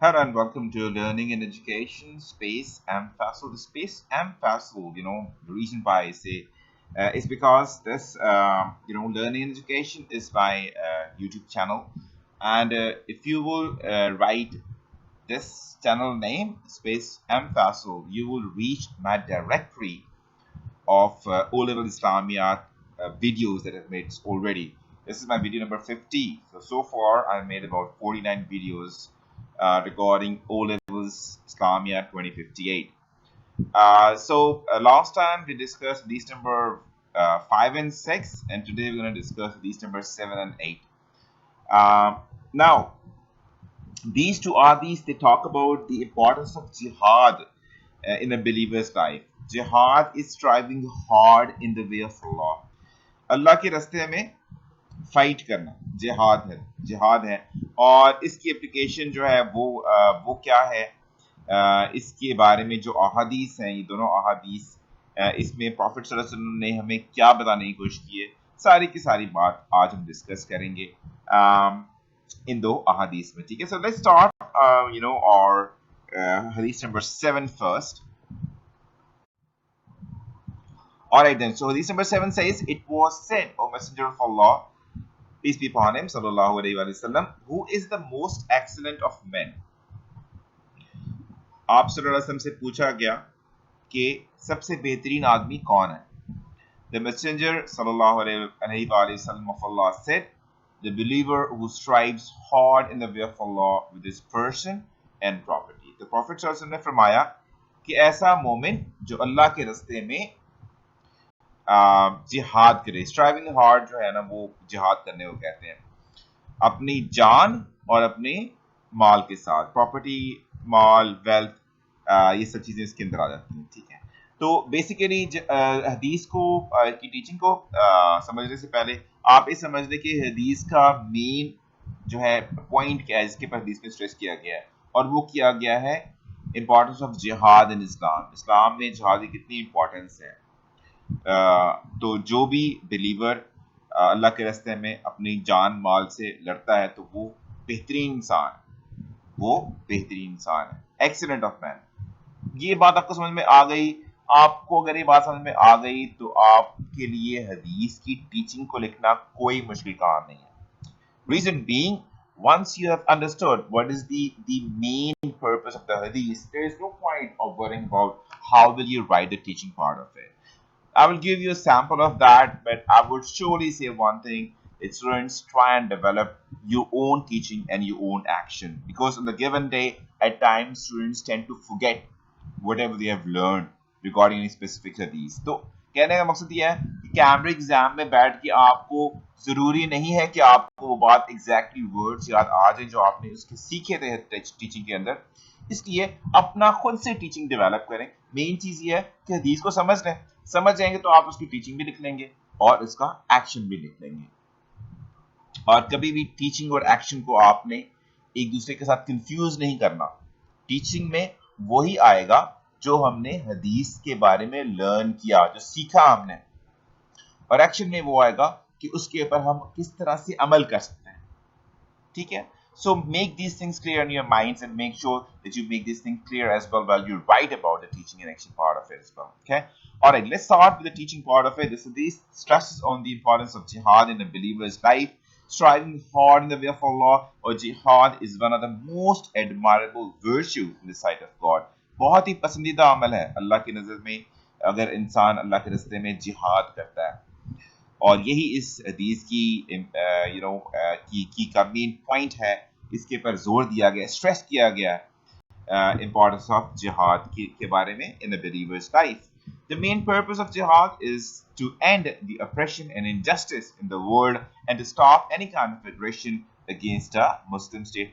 Hello and welcome to Learning and Education Space MFASL. The Space MFASL, the reason why I say is because this, Learning and Education is my YouTube channel. And if you will write this channel name, Space MFASL, you will reach my directory of O-level Islamiyat videos that I've made already. This is my video number 50. So far I've made about 49 videos regarding O-levels Islamiyat 2058. Last time we discussed these number 5 and 6, and today we're going to discuss these number 7 and 8. Now, these two are these, they talk about the importance of jihad in a believer's life. Jihad is striving hard in the way of Allah. अल्लाह के रास्ते में fight करना जिहाद है। और इसकी application जो है वो क्या है, इसके बारे में जो अहादीस हैं, ये दोनों अहादीस इसमें प्रॉफिट सल्लल्लाहु अलैहि वसल्लम ने हमें क्या बताने की कोशिश की है, सारी की सारी बात आज हम डिस्कस करेंगे इन दो अहादीस में। ठीक है, सो लेट्स स्टार्ट और हदीस number 7 first. Alright then, so hadith number 7 says, it was said, O Messenger of Allah, peace be upon him, sallallahu alayhi wa sallam, who is the most excellent of men? आप सल्लल्लाहु अलैहि वसल्लम से पूछा गया कि सबसे बेहतरीन आदमी कौन है? The messenger sallallahu alayhi wa sallam of Allah said, the believer who strives hard in the way of Allah with his person and property. The Prophet sallallahu alayhi wa sallam ने फरमाया कि ऐसा मोमिन जो अल्लाह के रास्ते में जिहाद करे, स्ट्राइविंग हार्ड जो है ना, वो जिहाद करने को कहते हैं, अपनी जान और अपने माल के साथ। प्रॉपर्टी, माल, वेल्थ, ये सब चीजें इसके अंदर आ जाती हैं। ठीक है, तो बेसिकली हदीस को की टीचिंग को समझने से पहले आप ये समझ लें कि हदीस का मेन जो है पॉइंट क्या है जिसके पर हदीस में स्ट्रेस किया गया है, और वो किया गया है इंपॉर्टेंस ऑफ जिहाद इन इस्लाम। इस्लाम में जिहाद की कितनी इंपॉर्टेंस है। तो जो भी बिलीवर अल्लाह के रास्ते में अपनी जान माल से लड़ता है तो वो बेहतरीन इंसान है, एक्सीलेंट ऑफ मैन। ये बात आपको समझ में आ गई? आपको अगर ये बात समझ में आ गई तो आपके लिए हदीस की टीचिंग को लिखना कोई मुश्किल काम नहीं है। Reason being, once you have understood what is the main purpose of the hadith, there is no point of worrying about how will you write the teaching part of it. I will give you a sample of that, but I would surely say one thing: it's students try and develop your own teaching and your own action, because on the given day, at times students tend to forget whatever they have learned regarding any specific hadith. तो कहने का मकसद ये है कि कैमरे exam में बैठ के आपको जरूरी नहीं है कि आपको वो बात एग्जैक्टली वर्ड्स याद आ जाए जो आपने उसके सीखे थे टीचिंग के अंदर। इसलिए अपना खुद से टीचिंग डेवलप करें। मेन चीज ये है कि हदीस को समझ लें, समझ जाएंगे तो आप उसकी टीचिंग भी लिख लेंगे और इसका एक्शन भी लिख लेंगे। और कभी भी टीचिंग और एक्शन को आपने एक दूसरे के साथ कंफ्यूज नहीं करना। टीचिंग में वही आएगा जो हमने हदीस के बारे में लर्न किया, जो सीखा हमने, और एक्शन में वो आएगा कि उसके ऊपर हम किस तरह से अमल कर सकते हैं। ठीक है, so make these things clear in your minds and make sure that you make these things clear as well while you write about the teaching and action part of it as well. Okay, all right, let's start with the teaching part of it. This stresses on the importance of jihad in a believer's life. Striving hard in the way of Allah, or jihad, is one of the most admirable virtues in the sight of God. बहुत ही पसंदीदा अमल है अल्लाह की नजर में अगर इंसान अल्लाह के रास्ते में जिहाद करता है। और यही इस हदीस की का मेन पॉइंट है। इसके पर जोर दिया गया, स्ट्रेस किया गया इंपॉर्टेंस ऑफ जिहाद के बारे में in the believers life. The main purpose of jihad is to end the oppression and injustice in the world and to stop any kind of aggression against a Muslim state.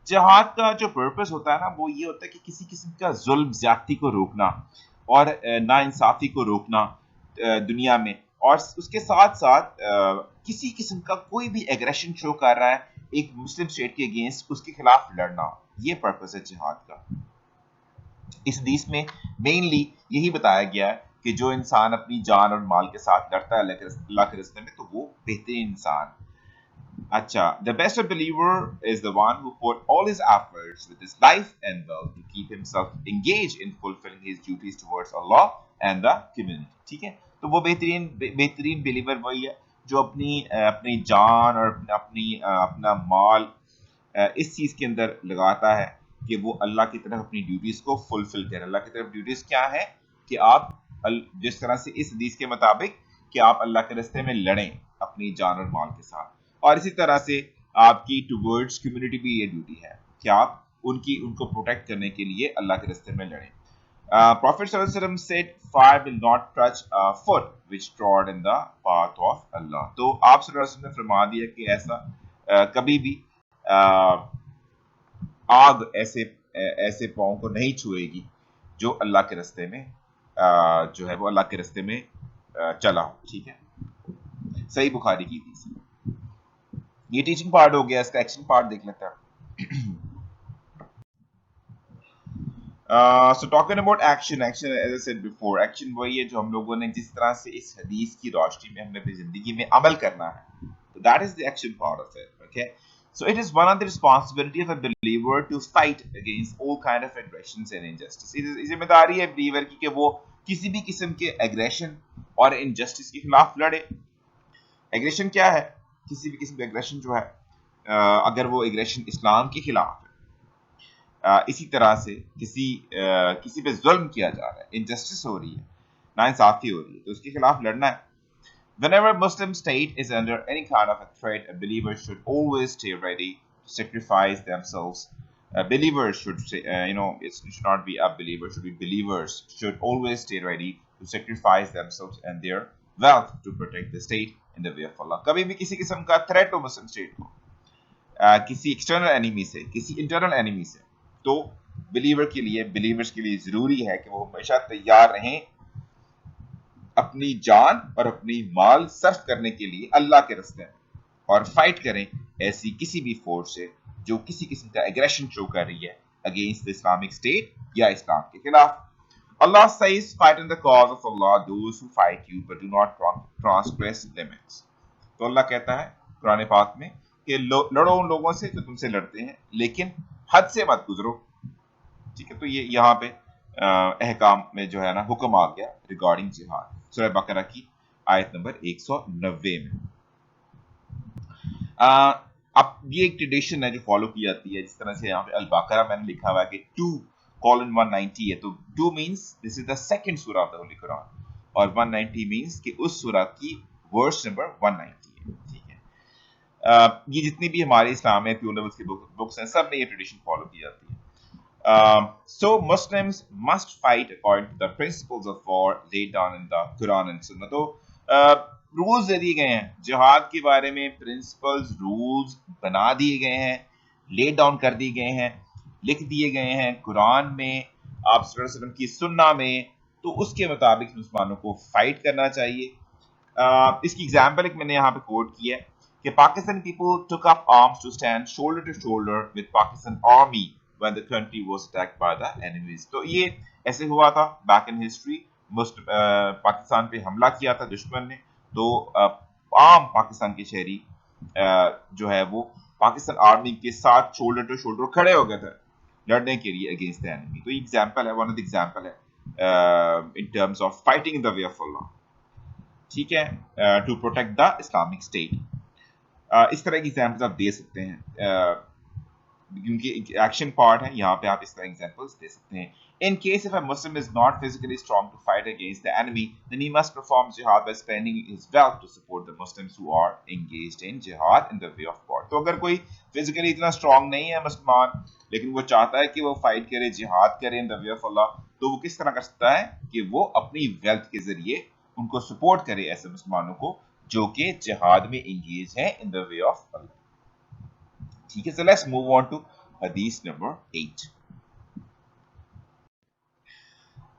जिहाद का जो purpose होता है ना, वो ये होता है कि किसी किस्म का जुल्म ज्यादती को रोकना और नाइंसाफी को रोकना दुनिया में, और उसके साथ साथ किसी किस्म का कोई भी एग्रेशन शो कर रहा है एक मुस्लिम स्टेट के अगेंस्ट, उसके खिलाफ लड़ना, ये पर्पस है जिहाद का। इस हदीस में मेनली यही बताया गया है कि जो इंसान अपनी जान और माल के साथ लड़ता है अल्लाह के रास्ते में, तो वो बेहतरीन इंसान। अच्छा, the best believer is the one who put all his efforts with his life and will to keep himself engaged in fulfilling his duties towards Allah and the community. ठीक है, तो वो बेहतरीन बिलीवर वही है जो अपनी जान और अपना माल इस चीज के अंदर लगाता है कि वो अल्लाह की तरफ अपनी ड्यूटीज को फुलफिल करे। अल्लाह की तरफ ड्यूटीज क्या है कि आप जिस तरह से इस हदीस के मुताबिक कि आप अल्लाह के रास्ते में लड़ें अपनी जान और माल के साथ, और इसी तरह से आपकी टुवर्ड्स कम्युनिटी भी ये ड्यूटी है कि आप उनको प्रोटेक्ट करने के लिए अल्लाह के रास्ते में लड़ें। Prophet ﷺ said, "Fire will not touch a foot which trod in the path of Allah." तो आप सल्लल्लाहु अलैहि वसल्लम ने फरमा दिया कि ऐसा कभी भी आग ऐसे पाँव को नहीं छुएगी जो अल्लाह के रास्ते में जो है वो अल्लाह के रास्ते में चला हो। ठीक है, सही बुखारी की थी। ये टीचिंग पार्ट हो गया, इसका एक्शन पार्ट देख लेते हैं। So talking about action as I said before, action वही है जो हम लोगों ने जिस तरह से इस हदीस की रोशनी में हमने अपनी जिंदगी में अमल करना है, तो that is the action part of it. Okay, so it is one of the responsibility of a believer to fight against all kind of aggressions and injustice. ये जिम्मेदारी है believer की कि वो किसी भी किस्म के aggression और injustice के खिलाफ लड़े। एग्रेशन क्या है? किसी भी किस्म का एग्रेशन जो है, अगर वो एग्रेशन इस्लाम के खिलाफ है, इसी तरह से किसी पे जुल्म किया जा रहा है, इनजस्टिस हो रही है, नाइंसाफी हो रही है, तो उसके खिलाफ लड़ना है। Whenever Muslim state is under any kind of a threat, a believer should always stay ready to sacrifice themselves. Believers should say, it should not be a believer, should be believers should always stay ready to sacrifice themselves and their wealth to protect the state in the way of Allah. कभी भी किसी किस्म का threat हो मुस्लिम state को, किसी external enemy से, किसी इंटरनल एनिमी से, तो बिलीवर्स के लिए जरूरी है कि वो हमेशा तैयार रहें अपनी जान और अपनी माल सर्फ करने के लिए अल्लाह के रास्ते में, और फाइट करें ऐसी किसी भी फोर्स से जो किसी किस्म का एग्रेशन शो कर रही है अगेंस्ट द इस्लामिक स्टेट या इस्लाम के खिलाफ। Allah says, fight in the cause of Allah those who fight you but do not transgress limits. तो अल्लाह कहता है कुरान पाक में कि लड़ो उन लोगों से जो तुमसे लड़ते हैं, लेकिन हद से मत गुजरो। ठीक है, तो ये यहाँ पे अहकाम में जो है ना हुक्म आ गया रिगार्डिंग जिहाद, सूरह बकरा की आयत नंबर 190 में। अब ये एक ट्रेडिशन है जो फॉलो की जाती है, जिस तरह से यहाँ पे अल बकरा मैंने लिखा हुआ है कि 2:190 है, तो 2 means this is the second सूरा ऑफ द होली कुरान, और 190 मींस कि उस सूरा की वर्स नंबर 190 है। ठीक है, ये जितनी भी हमारे इस्लाम में प्योर लेवल्स की बुक्स हैं, सब में ये ट्रेडिशन फॉलो की जाती है। So Muslims must fight according to the principles of war laid down in the Quran and Sunnah. तो रूल्स दे दिए गए हैं जिहाद के बारे में, प्रिंसिपल्स रूल्स बना दिए गए हैं, लेड डाउन कर दिए गए हैं, लिख दिए गए हैं कुरान में, आप सल्लल्लाहु अलैहि वसल्लम की सुन्ना में, तो उसके मुताबिक मुसलमानों को फाइट करना चाहिए। इसकी एग्जाम्पल एक मैंने यहाँ पे कोट की है कि Pakistan people took up arms to stand shoulder to shoulder with Pakistan army when the country was attacked by the enemies. तो ये ऐसे हुआ था बैक इन हिस्ट्री, पाकिस्तान पे हमला किया था दुश्मन ने, तो आम पाकिस्तान के शहरी जो है वो पाकिस्तान आर्मी के साथ शोल्डर टू शोल्डर खड़े हो गए थे लड़ने के लिए अगेंस्ट द एनिमी। तो एग्जांपल है, वन ऑफ द एग्जांपल है in terms of fighting in the way of Allah. ठीक है, to protect the Islamic state. इस तरह की एग्जांपल्स आप दे सकते हैं, क्योंकि एक्शन पार्ट है, यहाँ पे आप इस तरह एग्जांपल्स दे सकते हैं। In case if a Muslim is not physically strong to fight against the enemy, then he must perform jihad by spending his wealth to support the Muslims who are engaged in jihad in the way of God. तो अगर कोई physically इतना strong नहीं है मुसलमान, लेकिन वो चाहता है कि वो फाइट करे, जिहाद करे इन द वे ऑफ अल्लाह, तो वो किस तरह कर सकता है कि वो अपनी वेल्थ के जरिए उनको सपोर्ट करे, ऐसे मुसलमानों को जो कि जिहाद में एंगेज हैं इन द वे ऑफ अल्लाह। ठीक है, so let's move on to hadith number 8.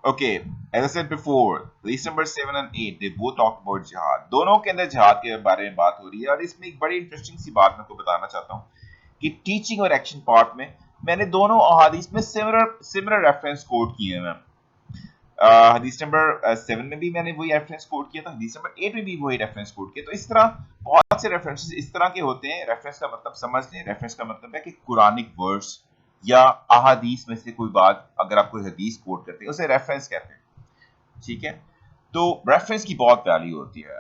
Okay, as I said before, hadith number 7 and 8 they both talk about jihad. दोनों के अंदर जिहाद के बारे में बात हो रही है, और इसमें एक बड़ी इंटरेस्टिंग सी बात मैं आपको बताना चाहता हूँ कि टीचिंग और एक्शन पार्ट में मैंने दोनों हदीस में सिमिलर रेफरेंस कोट किए हैं। हदीस नंबर 7 में भी मैंने वही रेफरेंस कोट किया था, हदीस नंबर 8 में भी वही रेफरेंस कोट किया। तो इस तरह बहुत बहुत से रेफरेंसेस इस तरह के होते हैं, रेफरेंस का मतलब समझ लें, रेफरेंस का मतलब है कि कुरानिक वर्ड्स या अहादीस में से कोई बात अगर आप कोई हदीस कोट करते हैं उसे रेफरेंस कहते हैं, ठीक है। तो रेफरेंस की बहुत वैल्यू होती है।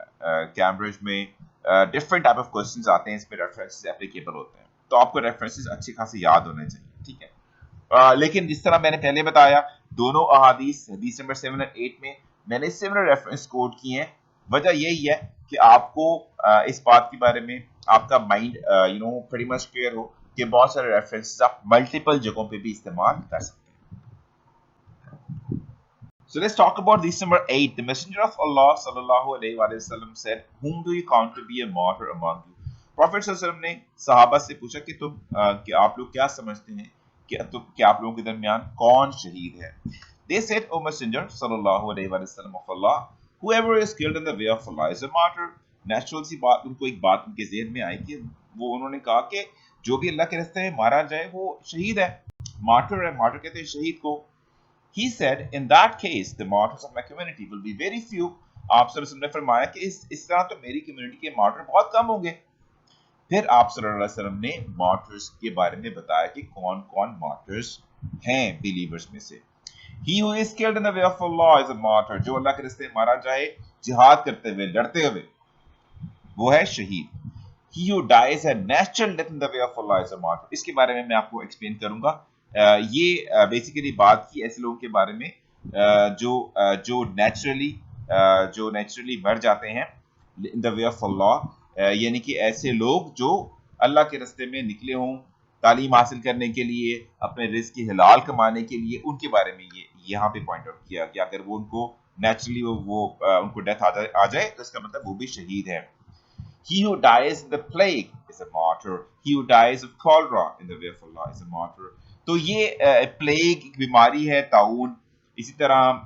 कैम्ब्रिज में डिफरेंट टाइप ऑफ क्वेश्चंस आते हैं, इसमें रेफरेंसेस एप्लीकेबल होते हैं, तो आपको रेफरेंसेस अच्छे खासे याद होने चाहिए, ठीक है। लेकिन जिस तरह मैंने पहले बताया, दोनों अहादीस हदीस नंबर 7 और 8 में मैंने सिमिलर रेफरेंस कोट किए हैं। वजह यही है कि आपको इस बात के बारे में आपका माइंड प्रीटी मच क्लियर हो कि बहुत सारे रेफरेंसेस आप मल्टीपल जगहों पे भी इस्तेमाल कर सकते हैं। So let's talk about this number 8. The Messenger of Allah sallallahu alaihi wasallam said, "Whom do you count to be a martyr among you?" Prophet sallallahu alaihi wasallam ने सहाबा से पूछा कि आप लोग क्या समझते हैं कि आप लोगों के दरमियान कौन शहीद है? They said, "O Messenger sallallahu alaihi wasallam of Allah, whoever is killed in the way of Allah is a martyr." Natural सी बात, उनको एक बात उनके ज़हन में आई कि उन्होंने कहा कि जो भी अल्लाह के रास्ते में मारा जाए वो शहीद है, मार्टर है। मार्टर कहते हैं शहीद को। He said, "In that case, the martyrs of my community will be very few." आप सल्लल्लाहु अलैहि वसल्लम ने फरमाया कि इस तरह तो मेरी कम्युनिटी के मार्टर बहुत कम होंगे। फिर आप सल्लल्लाहु अलैहि वसल्लम ने मार्टर्स के बारे में बताया कि कौन-कौन मार्टर्स हैं बिलीवर्स में से। He who is killed in the way of Allah is a martyr. जो अल्लाह के रास्ते में मारा जाए जिहाद करते हुए, लड़ते हुए, वो है शहीद। He who dies a natural death in the way of Allah is a martyr. इसके बारे में मैं आपको एक्सप्लेन करूंगा। ये बेसिकली बात की ऐसे लोगों के बारे में जो नेचुरली मर जाते हैं इन द वे ऑफ अल्लाह, यानी कि ऐसे लोग जो अल्लाह के रास्ते में निकले हों तालीम हासिल करने के लिए, अपने रिस्क की हलाल कमाने के लिए, उनके बारे में ये यहाँ पे पॉइंट आउट किया कि अगर वो उनको नेचुरली उनको डेथ आ जाए तो इसका मतलब वो भी शहीद है। He who dies in the plague is a martyr. He who dies of cholera in the way of Allah is a martyr. तो ये प्लेग एक बीमारी है, ताउन, इसी तरह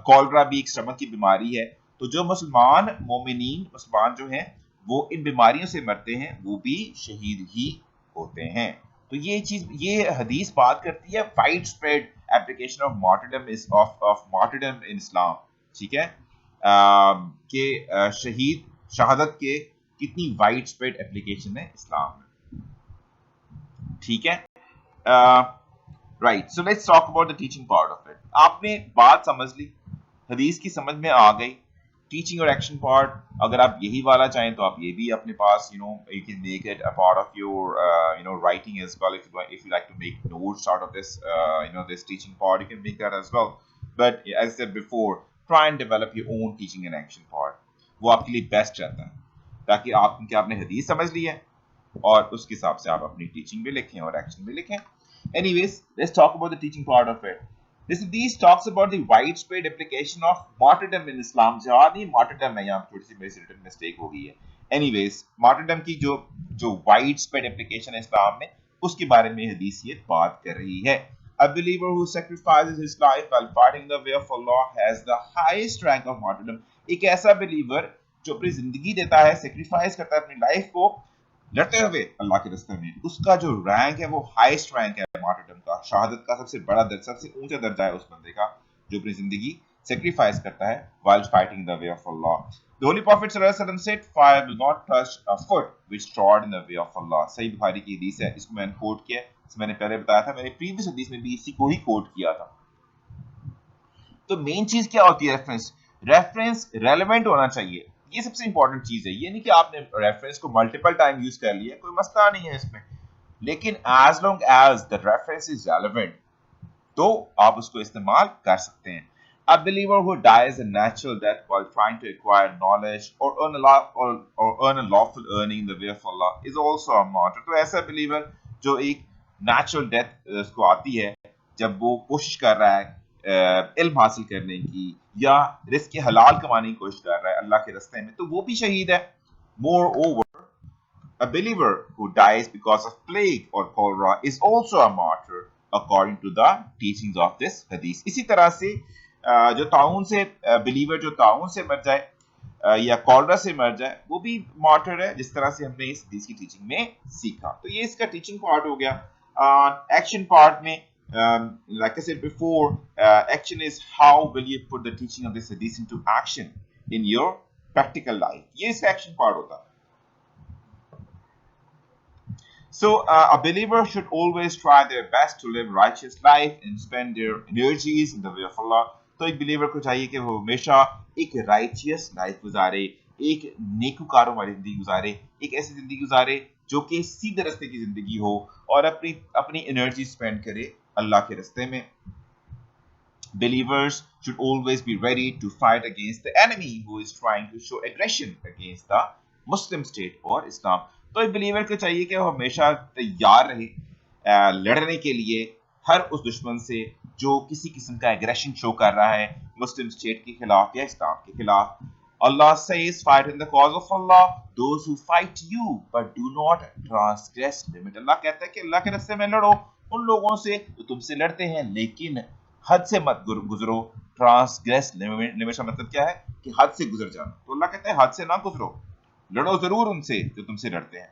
कॉलरा भी एक स्टमक की बीमारी है। तो जो मुसलमान जो हैं वो इन बीमारियों से मरते हैं, वो भी शहीद ही होते हैं। तो ये हदीस बात करती है wide spread application of martyrdom in Islam, ठीक है, कि शहादत के कितनी वाइड स्प्रेड एप्लीकेशन है इस्लाम में, ठीक है। Right, so let's talk about the teaching part of it. आपने बात समझ ली, हदीस की समझ में आ गई। टीचिंग और एक्शन पार्ट, अगर आप यही वाला चाहें तो आप ये भी अपने पास you can make it a part of your writing as well. If you like to make notes out of this teaching part, you can make that as well. But as said before, try and develop your own teaching and action part. वो आपके लिए best रहता है, ताकि आपने हदीस समझ ली है और उसके हिसाब से आप अपनी टीचिंग भी लिखें और एक्शन भी लिखें। Anyways, let's talk about the teaching part of it. This talks about the widespread application of martyrdom in Islam. जहां नहीं martyrdom है, यहाँ थोड़ी सी मेरी से written mistake हो गई है। Anyways, martyrdom की जो widespread application है इस्लाम में, उसके बारे में हदीस ये बात कर रही है। A believer who sacrifices his life while fighting the way of Allah has the highest rank of martyrdom. एक ऐसा believer जो अपनी जिंदगी देता है, सेक्रीफाइस करता है अपनी लाइफ को लड़ते हुए अल्लाह के रास्ते में, उसका जो रैंक है वो हाईएस्ट रैंक है मार्टरडम का, शहादत का सबसे बड़ा दर्जा, सबसे ऊंचा दर्जा है उस बंदे का जो अपनी जिंदगी सेक्रीफाइस करता है while fighting the way of Allah. The Holy Prophet sallallahu alaihi wasallam said, "Fire will not touch a foot which trod in the way of Allah." सही बुखारी की हदीस है, इसको मैंने कोट किया, मैंने पहले बताया था, मैंने प्रीवियस हदीस में भी इसी को ही कोट किया था। तो मेन चीज क्या होती है? रेफरेंस रेलेवेंट होना चाहिए, ये सबसे इंपॉर्टेंट चीज है। ये नहीं कि आपने रेफरेंस को मल्टीपल टाइम यूज कर लिया, कोई मसला नहीं है इसमें, लेकिन as long as the reference is relevant तो आप उसको इस्तेमाल कर सकते हैं। A believer who dies a natural death while trying to acquire knowledge or earn a lawful earning in the way of Allah is also a martyr. तो ऐसा believer जो एक natural death उसको आती है जब वो कोशिश कर रहा है इल्म हासिल करने की या रिस्क के हलाल कमाने की कोशिश कर रहा है अल्लाह के रास्ते में, तो वो भी शहीद है। Moreover, a believer who dies because of plague or cholera is also a martyr according to the teachings of this hadith. इसी तरह से जो ताउन से बिलीवर जो ताउन से मर जाए या कॉलरा से मर जाए वो भी मार्टर है, जिस तरह से हमने इस हदीस की टीचिंग में सीखा। तो ये इसका टीचिंग पार्ट हो गया। एक्शन पार्ट में like I said before, action is how will you put the teaching of this hadith into action in your practical life. ये इसका एक्शन पार्ट होता है। So a believer should always try their best to live righteous life and spend their energies in the way of Allah. तो एक believer को चाहिए कि वो हमेशा एक राइचियस लाइफ गुजारे, एक नेकुकारों वाली जिंदगी गुजारे, एक ऐसी जिंदगी गुजारे जो कि सीधे रास्ते की जिंदगी हो और अपनी अपनी एनर्जी स्पेंड करे अल्लाह के रास्ते में. Believers should always be ready to fight against the enemy who is trying to show aggression against the Muslim state or Islam. तो एक बिलीवर को चाहिए कि वो हमेशा तैयार रहे लड़ने के लिए हर उस दुश्मन से जो किसी किस्म का एग्रेशन शो कर रहा है मुस्लिम स्टेट के खिलाफ या इस्लाम के खिलाफ. Allah says, fight in the cause of Allah, those who fight you, but do not transgress limit. अल्लाह कहता है कि अल्लाह के रास्ते में लड़ो उन लोगों से जो तुमसे लड़ते हैं, लेकिन हद से मत गुजरो. ट्रांसग्रेस लिमिट का मतलब क्या है कि हद से गुजर जाना. तो अल्लाह कहता है हद से ना गुजरो, लड़ो जरूर उनसे जो तुमसे लड़ते हैं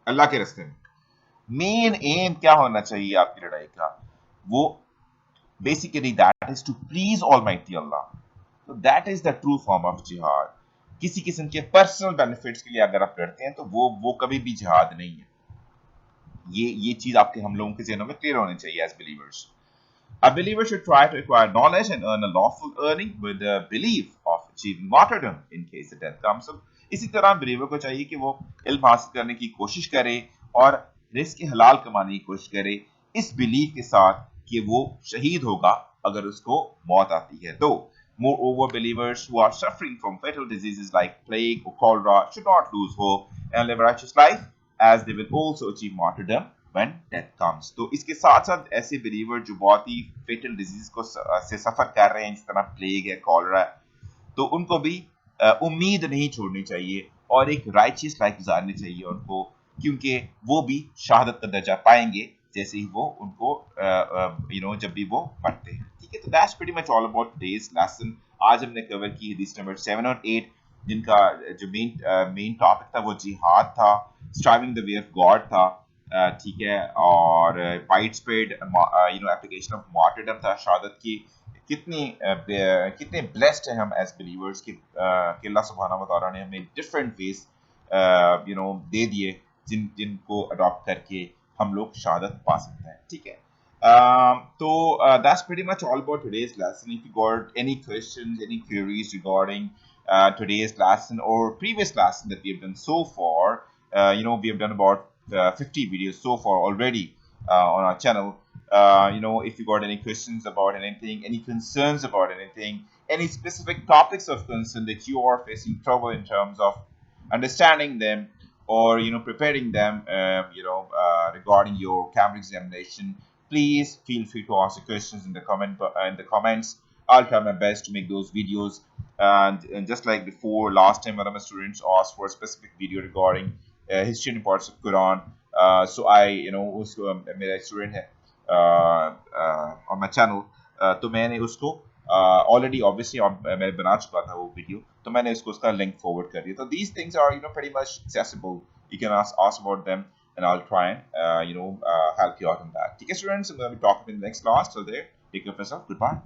अल्लाह के रास्ते में. मेन एम क्या होना चाहिए आपकी लड़ाई का? वो basically that is to please almighty Allah. तो that is the true form of jihad. किसी किस्म के पर्सनल बेनिफिट्स के लिए अगर आप लड़ते हैं तो वो कभी भी जिहाद नहीं है. ये चीज आपके हम लोगों के ज़हनों में क्लियर होनी चाहिए as believers. A believer should try to acquire knowledge and earn a lawful earning with the belief of achieving martyrdom in case the death comes. इसी तरह बिलीवर को चाहिए कि वो इल्म हासिल करने की कोशिश करे और रिस्क हलाल कमाने की कोशिश करे इस बिलीफ के साथ कि वो शहीद होगा अगर उसको मौत आती है तो. Moreover, believers who are suffering from fatal diseases like plague or cholera should not lose hope and live a righteous life, as they will also achieve martyrdom when death comes. तो इसके साथ साथ ऐसे बिलीवर जो बहुत ही फेटल disease को से सफर कर रहे हैं जिस तरह प्लेग है, कॉलरा है, तो उनको भी उम्मीद नहीं छोड़नी चाहिए और एक राइचियस लाइफ गुजारनी चाहिए उनको, क्योंकि वो भी शहादत का दर्जा पाएंगे जैसे ही वो उनको जब भी वो मरते हैं. ठीक है, तो that's pretty much all about today's lesson. आज हमने कवर की हदीस नंबर 7 और 8 जिनका जो मेन टॉपिक था वो जिहाद था, striving the way of God था. ठीक है, और wide spread application of martyrdom था, शहादत की. कितने ब्लेस्ड हैं हम एज बिलीवर्स कि अल्लाह सुब्हानहू व तआला ने हमें डिफरेंट वेज दे दिए जिनको अडॉप्ट करके हम लोग शहादत पा सकते हैं. ठीक है, so that's pretty much all about today's lesson. If you got any questions, any queries regarding today's lesson or previous lesson that we have done so far, we have done about 50 videos so far already on our channel. If you got any questions about anything, any concerns about anything, any specific topics of concern that you are facing trouble in terms of understanding them or preparing them regarding your Cambridge examination, please feel free to ask the questions in the comments. I'll try my best to make those videos. And just like before, last time one of my students asked for a specific video regarding history and parts of Quran. So I उसको मेरा student है on my channel. तो मैंने उसको already obviously मैंने बना चुका था वो वीडियो, तो मैंने उसका लिंक फॉरवर्ड कर दिया. तो these things are pretty much accessible. You can ask about them and I'll try and help you out on that. ठीक है students, I'm going to be talking in the next class. Till there, take care of yourself. Goodbye.